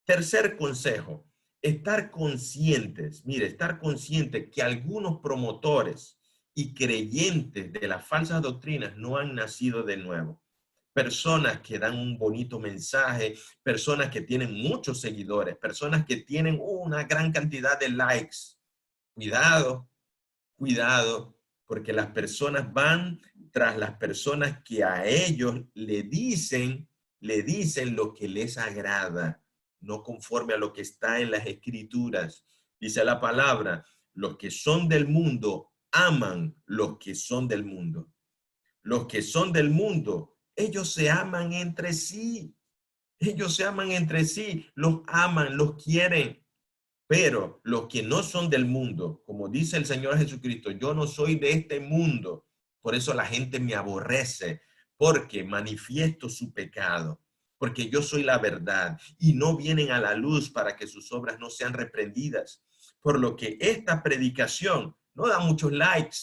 Tercer consejo, estar conscientes, mire, estar consciente que algunos promotores y creyentes de las falsas doctrinas no han nacido de nuevo. Personas que dan un bonito mensaje, personas que tienen muchos seguidores, personas que tienen una gran cantidad de likes. Cuidado, cuidado, porque las personas van tras las personas que a ellos le dicen lo que les agrada, no conforme a lo que está en las escrituras. Dice la palabra, los que son del mundo aman los que son del mundo. Los que son del mundo, ellos se aman entre sí. Ellos se aman entre sí, los aman, los quieren. Pero los que no son del mundo, como dice el Señor Jesucristo, yo no soy de este mundo. Por eso la gente me aborrece, porque manifiesto su pecado, porque yo soy la verdad y no vienen a la luz para que sus obras no sean reprendidas. Por lo que esta predicación no da muchos likes,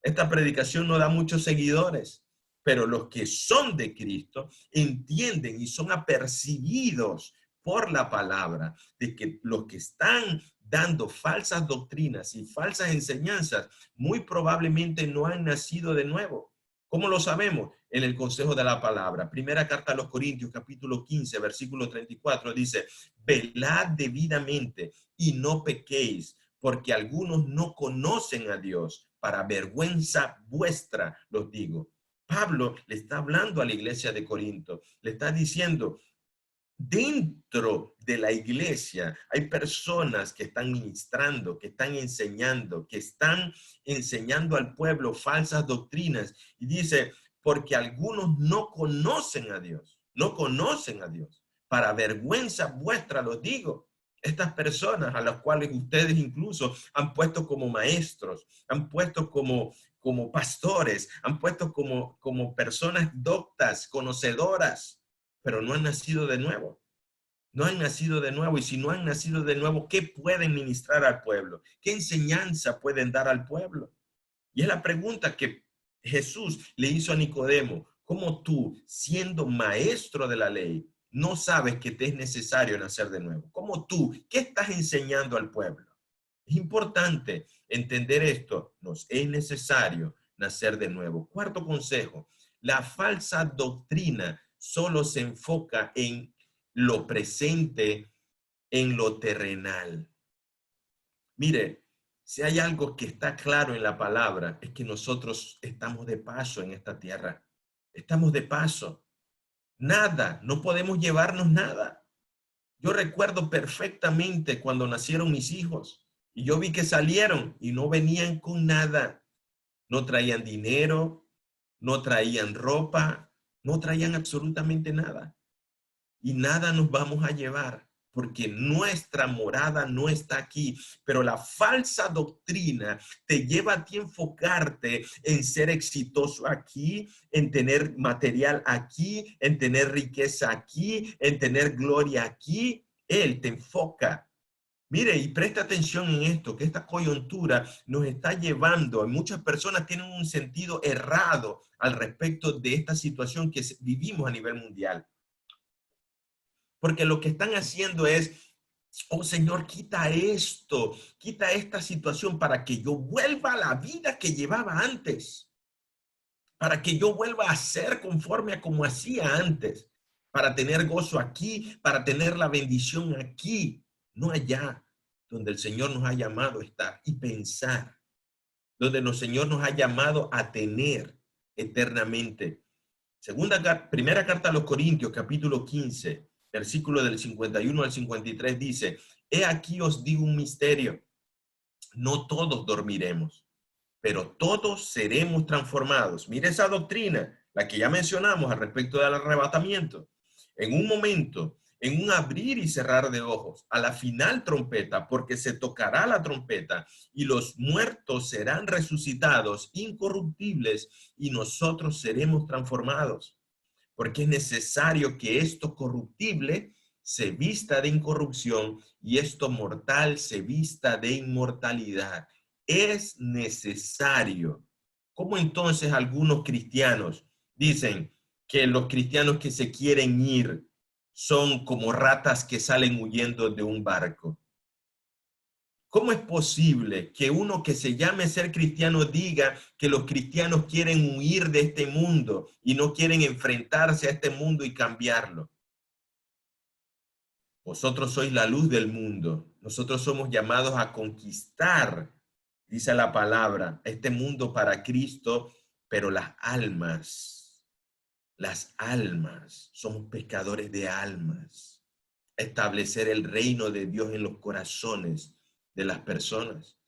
esta predicación no da muchos seguidores, pero los que son de Cristo entienden y son apercibidos por la palabra, de que los que están dando falsas doctrinas y falsas enseñanzas, muy probablemente no han nacido de nuevo. ¿Cómo lo sabemos? En el consejo de la palabra. Primera carta a los Corintios, capítulo 15, versículo 34, dice, velad debidamente y no pequéis, porque algunos no conocen a Dios. Para vergüenza vuestra, los digo. Pablo le está hablando a la iglesia de Corinto, le está diciendo, Dentro de la iglesia hay personas que están ministrando, que están enseñando al pueblo falsas doctrinas. Y dice, porque algunos no conocen a Dios, no conocen a Dios. Para vergüenza vuestra los digo. Estas personas a las cuales ustedes incluso han puesto como maestros, han puesto como pastores, han puesto como personas doctas, conocedoras, pero no han nacido de nuevo. No han nacido de nuevo. Y si no han nacido de nuevo, ¿qué pueden ministrar al pueblo? ¿Qué enseñanza pueden dar al pueblo? Y es la pregunta que Jesús le hizo a Nicodemo. ¿Cómo tú, siendo maestro de la ley, no sabes que te es necesario nacer de nuevo? ¿Cómo tú, qué estás enseñando al pueblo? Es importante entender esto. Nos es necesario nacer de nuevo. Cuarto consejo, la falsa doctrina solo se enfoca en lo presente, en lo terrenal. Mire, si hay algo que está claro en la palabra, es que nosotros estamos de paso en esta tierra. Estamos de paso. Nada, no podemos llevarnos nada. Yo recuerdo perfectamente cuando nacieron mis hijos y yo vi que salieron y no venían con nada. No traían dinero, no traían ropa, no traían absolutamente nada. Y nada nos vamos a llevar porque nuestra morada no está aquí. Pero la falsa doctrina te lleva a ti a enfocarte en ser exitoso aquí, en tener material aquí, en tener riqueza aquí, en tener gloria aquí. Él te enfoca. Mire, y presta atención en esto, que esta coyuntura nos está llevando, muchas personas tienen un sentido errado al respecto de esta situación que vivimos a nivel mundial. Porque lo que están haciendo es, oh Señor, quita esto, quita esta situación para que yo vuelva a la vida que llevaba antes, para que yo vuelva a ser conforme a como hacía antes, para tener gozo aquí, para tener la bendición aquí, no allá donde el Señor nos ha llamado a estar y pensar, donde el Señor nos ha llamado a tener eternamente. Primera carta a los Corintios, capítulo 15, versículo del 51 al 53 dice, he aquí os digo un misterio, no todos dormiremos, pero todos seremos transformados. Mire esa doctrina, la que ya mencionamos al respecto del arrebatamiento. En un momento, en un abrir y cerrar de ojos, a la final trompeta, porque se tocará la trompeta y los muertos serán resucitados incorruptibles y nosotros seremos transformados. Porque es necesario que esto corruptible se vista de incorrupción y esto mortal se vista de inmortalidad. Es necesario. ¿Cómo entonces algunos cristianos dicen que los cristianos que se quieren ir son como ratas que salen huyendo de un barco? ¿Cómo es posible que uno que se llame ser cristiano diga que los cristianos quieren huir de este mundo y no quieren enfrentarse a este mundo y cambiarlo? Vosotros sois la luz del mundo. Nosotros somos llamados a conquistar, dice la palabra, este mundo para Cristo, pero las almas, somos pescadores de almas. Establecer el reino de Dios en los corazones de las personas.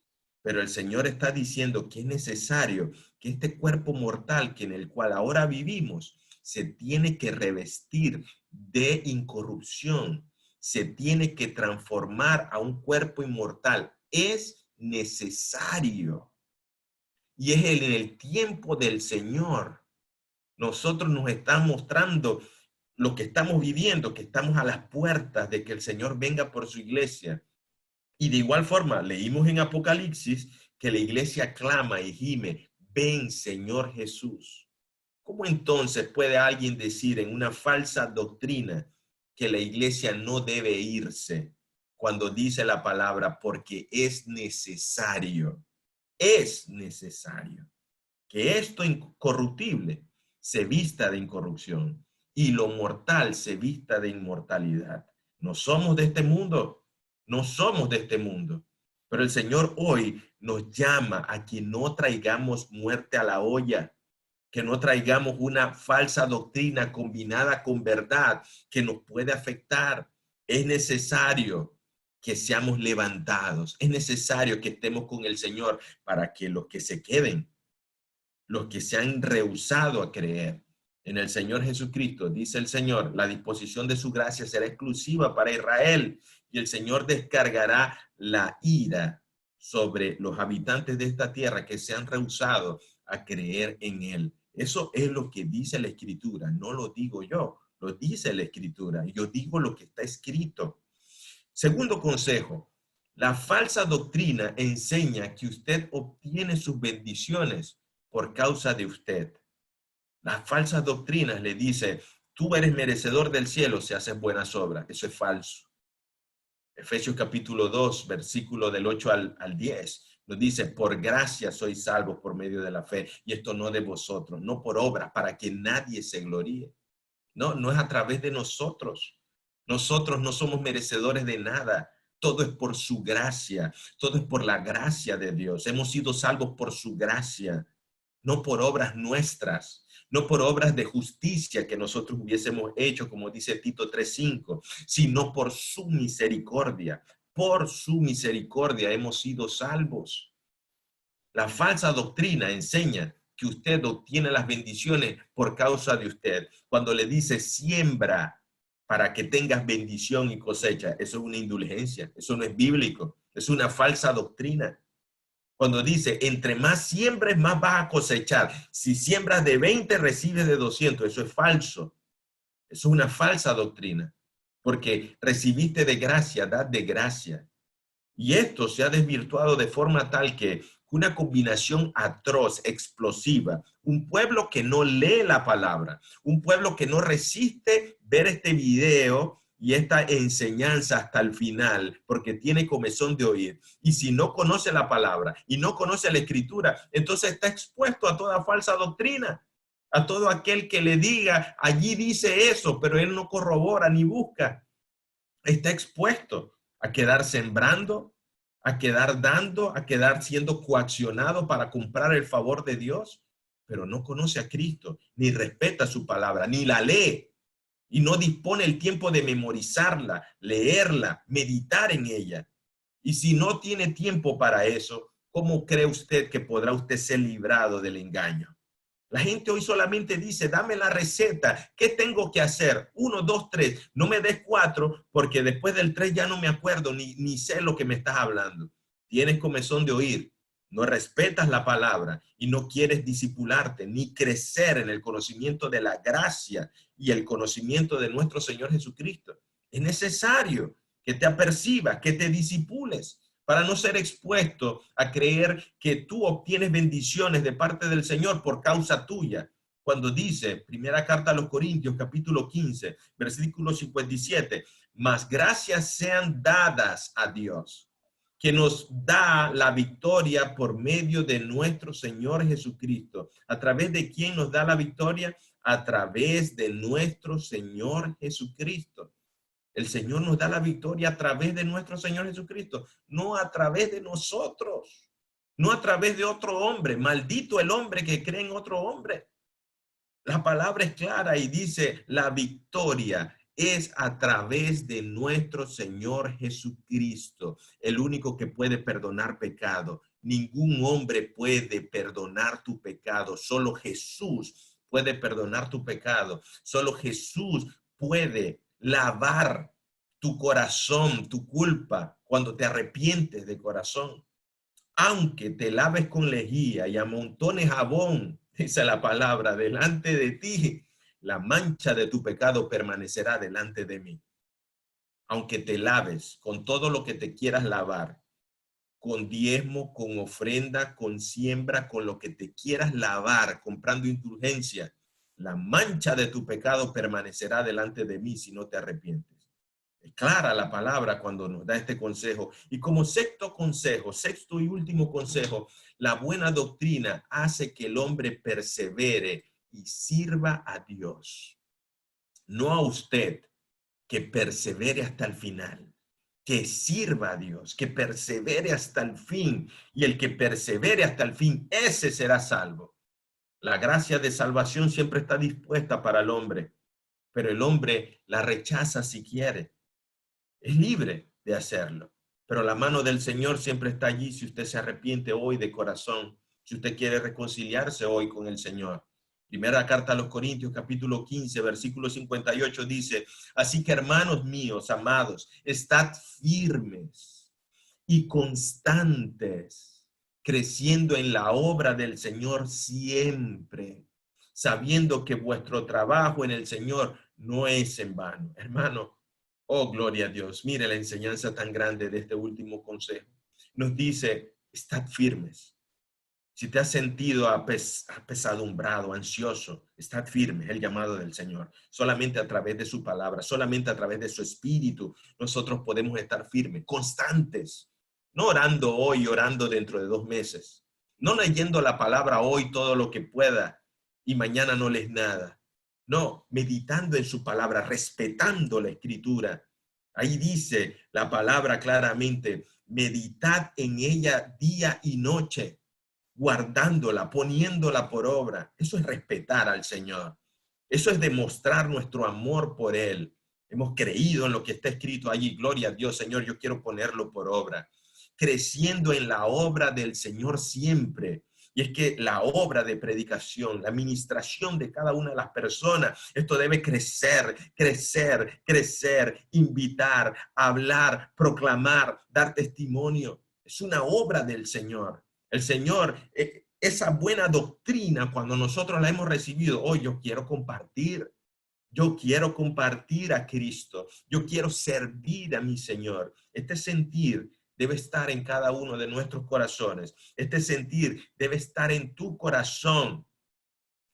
Pero el Señor está diciendo que es necesario que este cuerpo mortal que en el cual ahora vivimos se tiene que revestir de incorrupción, se tiene que transformar a un cuerpo inmortal. Es necesario. Y es en el tiempo del Señor. Nosotros nos están mostrando lo que estamos viviendo, que estamos a las puertas de que el Señor venga por su iglesia. Y de igual forma, leímos en Apocalipsis que la iglesia clama y gime, ven Señor Jesús. ¿Cómo entonces puede alguien decir en una falsa doctrina que la iglesia no debe irse cuando dice la palabra porque es necesario que esto incorruptible se vista de incorrupción y lo mortal se vista de inmortalidad? No somos de este mundo, no somos de este mundo, pero el Señor hoy nos llama a que no traigamos muerte a la olla, que no traigamos una falsa doctrina combinada con verdad que nos puede afectar. Es necesario que seamos levantados. Es necesario que estemos con el Señor para que los que se queden, los que se han rehusado a creer en el Señor Jesucristo, dice el Señor, la disposición de su gracia será exclusiva para Israel y el Señor descargará la ira sobre los habitantes de esta tierra que se han rehusado a creer en Él. Eso es lo que dice la Escritura, no lo digo yo, lo dice la Escritura. Yo digo lo que está escrito. Segundo consejo, la falsa doctrina enseña que usted obtiene sus bendiciones por causa de usted. Las falsas doctrinas le dicen, tú eres merecedor del cielo si haces buenas obras. Eso es falso. Efesios capítulo 2, versículo del 8 al 10, nos dice, por gracia sois salvos por medio de la fe, y esto no de vosotros, no por obras, para que nadie se gloríe. No, no es a través de nosotros. Nosotros no somos merecedores de nada. Todo es por su gracia. Todo es por la gracia de Dios. Hemos sido salvos por su gracia, no por obras nuestras, no por obras de justicia que nosotros hubiésemos hecho, como dice Tito 3:5, sino por su misericordia. Por su misericordia hemos sido salvos. La falsa doctrina enseña que usted obtiene las bendiciones por causa de usted. Cuando le dice siembra para que tengas bendición y cosecha, eso es una indulgencia, eso no es bíblico, es una falsa doctrina. Cuando dice, entre más siembres, más vas a cosechar. Si siembras de 20, recibes de 200. Eso es falso. Eso es una falsa doctrina. Porque recibiste de gracia, dad de gracia. Y esto se ha desvirtuado de forma tal que una combinación atroz, explosiva, un pueblo que no lee la palabra, un pueblo que no resiste ver este video y esta enseñanza hasta el final, porque tiene comezón de oír. Y si no conoce la palabra y no conoce la escritura, entonces está expuesto a toda falsa doctrina, a todo aquel que le diga, allí dice eso, pero él no corrobora ni busca. Está expuesto a quedar sembrando, a quedar dando, a quedar siendo coaccionado para comprar el favor de Dios, pero no conoce a Cristo, ni respeta su palabra, ni la lee, y no dispone el tiempo de memorizarla, leerla, meditar en ella. Y si no tiene tiempo para eso, ¿cómo cree usted que podrá usted ser librado del engaño? La gente hoy solamente dice, dame la receta, ¿qué tengo que hacer? 1, 2, 3, no me des 4, porque después del 3 ya no me acuerdo, ni sé lo que me estás hablando. Tienes comezón de oír, no respetas la palabra y no quieres discipularte ni crecer en el conocimiento de la gracia y el conocimiento de nuestro Señor Jesucristo. Es necesario que te apercibas, que te disipules, para no ser expuesto a creer que tú obtienes bendiciones de parte del Señor por causa tuya. Cuando dice, primera carta a los Corintios, capítulo 15, versículo 57, mas gracias sean dadas a Dios, que nos da la victoria por medio de nuestro Señor Jesucristo. ¿A través de quién nos da la victoria? A través de nuestro Señor Jesucristo. El Señor nos da la victoria a través de nuestro Señor Jesucristo, no a través de nosotros, no a través de otro hombre. Maldito el hombre que cree en otro hombre. La palabra es clara y dice, la victoria es a través de nuestro Señor Jesucristo, el único que puede perdonar pecado. Ningún hombre puede perdonar tu pecado, solo Jesús puede perdonar tu pecado, solo Jesús puede lavar tu corazón, tu culpa, cuando te arrepientes de corazón. Aunque te laves con lejía y amontones jabón, dice la palabra, delante de ti, la mancha de tu pecado permanecerá delante de mí. Aunque te laves con todo lo que te quieras lavar, con diezmo, con ofrenda, con siembra, con lo que te quieras lavar, comprando indulgencia, la mancha de tu pecado permanecerá delante de mí si no te arrepientes. Es clara la palabra cuando nos da este consejo. Y como sexto consejo, sexto y último consejo, la buena doctrina hace que el hombre persevere y sirva a Dios. No a usted, que persevere hasta el final, que sirva a Dios, que persevere hasta el fin. Y el que persevere hasta el fin, ese será salvo. La gracia de salvación siempre está dispuesta para el hombre, pero el hombre la rechaza si quiere. Es libre de hacerlo, pero la mano del Señor siempre está allí si usted se arrepiente hoy de corazón, si usted quiere reconciliarse hoy con el Señor. Primera carta a los Corintios, capítulo 15, versículo 58 dice: así que, hermanos míos, amados, estad firmes y constantes, creciendo en la obra del Señor siempre, sabiendo que vuestro trabajo en el Señor no es en vano. Hermano, oh, gloria a Dios. Mire la enseñanza tan grande de este último consejo. Nos dice: estad firmes. Si te has sentido apesadumbrado, ansioso, estad firme, es el llamado del Señor. Solamente a través de su palabra, solamente a través de su espíritu, nosotros podemos estar firmes, constantes. No orando hoy, orando dentro de 2 meses. No leyendo la palabra hoy todo lo que pueda y mañana no lees nada. No, meditando en su palabra, respetando la escritura. Ahí dice la palabra claramente: meditad en ella día y noche, guardándola, poniéndola por obra. Eso es respetar al Señor. Eso es demostrar nuestro amor por Él. Hemos creído en lo que está escrito allí. Gloria a Dios, Señor, yo quiero ponerlo por obra. Creciendo en la obra del Señor siempre. Y es que la obra de predicación, la administración de cada una de las personas, esto debe crecer, crecer, crecer, invitar, hablar, proclamar, dar testimonio. Es una obra del Señor. El Señor, esa buena doctrina, cuando nosotros la hemos recibido, hoy yo quiero compartir a Cristo, yo quiero servir a mi Señor. Este sentir debe estar en cada uno de nuestros corazones. Este sentir debe estar en tu corazón.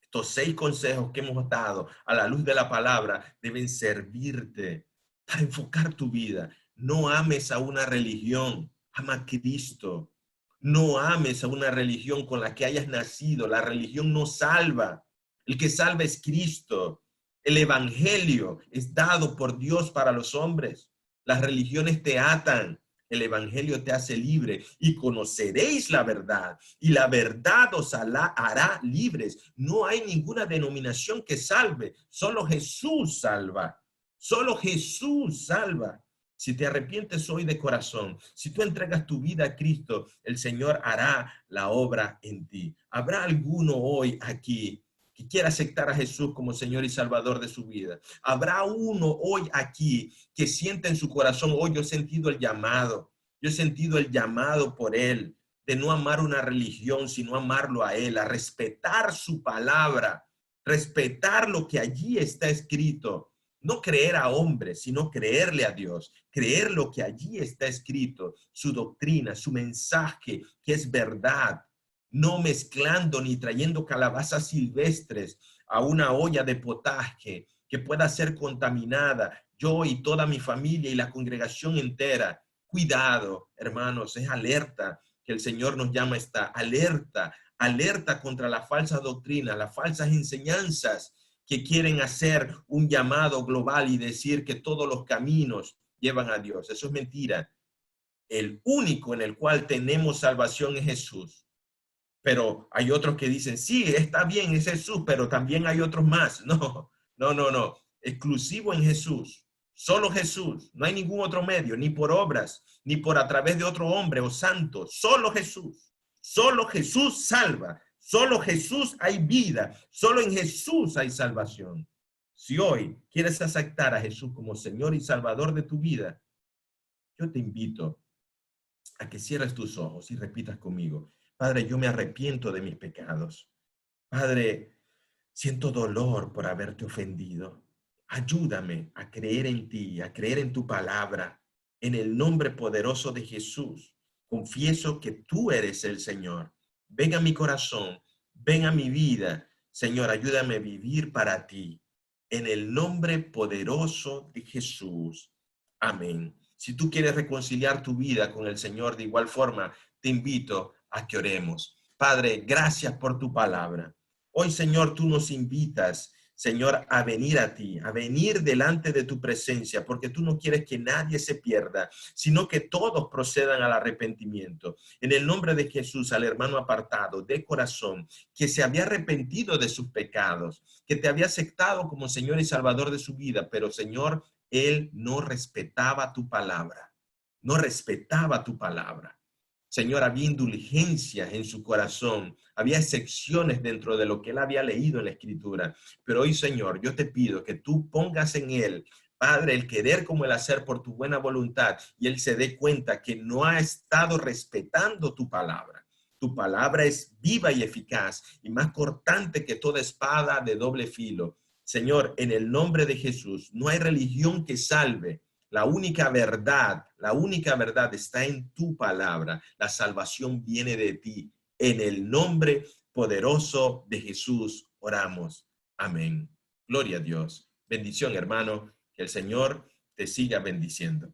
Estos 6 consejos que hemos dado a la luz de la palabra deben servirte para enfocar tu vida. No ames a una religión, ama a Cristo. No ames a una religión con la que hayas nacido. La religión no salva. El que salva es Cristo. El evangelio es dado por Dios para los hombres. Las religiones te atan. El evangelio te hace libre y conoceréis la verdad y la verdad os hará libres. No hay ninguna denominación que salve. Solo Jesús salva. Solo Jesús salva. Si te arrepientes hoy de corazón, si tú entregas tu vida a Cristo, el Señor hará la obra en ti. ¿Habrá alguno hoy aquí que quiera aceptar a Jesús como Señor y Salvador de su vida? ¿Habrá uno hoy aquí que sienta en su corazón: hoy yo he sentido el llamado, yo he sentido el llamado por Él, de no amar una religión, sino amarlo a Él, a respetar su palabra, respetar lo que allí está escrito? No creer a hombres, sino creerle a Dios, creer lo que allí está escrito, su doctrina, su mensaje, que es verdad, no mezclando ni trayendo calabazas silvestres a una olla de potaje que pueda ser contaminada. Yo y toda mi familia y la congregación entera. Cuidado, hermanos, es alerta que el Señor nos llama, esta alerta, alerta contra la falsa doctrina, las falsas enseñanzas que quieren hacer un llamado global y decir que todos los caminos llevan a Dios. Eso es mentira. El único en el cual tenemos salvación es Jesús. Pero hay otros que dicen: sí, está bien, es Jesús, pero también hay otros más. No, no, no, no. Exclusivo en Jesús. Solo Jesús. No hay ningún otro medio, ni por obras, ni por a través de otro hombre o santo. Solo Jesús. Solo Jesús salva. Solo Jesús hay vida. Solo en Jesús hay salvación. Si hoy quieres aceptar a Jesús como Señor y Salvador de tu vida, yo te invito a que cierres tus ojos y repitas conmigo: Padre, yo me arrepiento de mis pecados. Padre, siento dolor por haberte ofendido. Ayúdame a creer en ti, a creer en tu palabra. En el nombre poderoso de Jesús, confieso que tú eres el Señor. Ven a mi corazón, ven a mi vida. Señor, ayúdame a vivir para ti. En el nombre poderoso de Jesús. Amén. Si tú quieres reconciliar tu vida con el Señor de igual forma, te invito a que oremos. Padre, gracias por tu palabra. Hoy, Señor, tú nos invitas, Señor, a venir a ti, a venir delante de tu presencia, porque tú no quieres que nadie se pierda, sino que todos procedan al arrepentimiento. En el nombre de Jesús, al hermano apartado de corazón, que se había arrepentido de sus pecados, que te había aceptado como Señor y Salvador de su vida, pero Señor, él no respetaba tu palabra, no respetaba tu palabra. Señor, había indulgencias en su corazón, había excepciones dentro de lo que él había leído en la Escritura. Pero hoy, Señor, yo te pido que tú pongas en él, Padre, el querer como el hacer por tu buena voluntad, y él se dé cuenta que no ha estado respetando tu palabra. Tu palabra es viva y eficaz y más cortante que toda espada de doble filo. Señor, en el nombre de Jesús, no hay religión que salve. La única verdad está en tu palabra. La salvación viene de ti. En el nombre poderoso de Jesús oramos. Amén. Gloria a Dios. Bendición, hermano. Que el Señor te siga bendiciendo.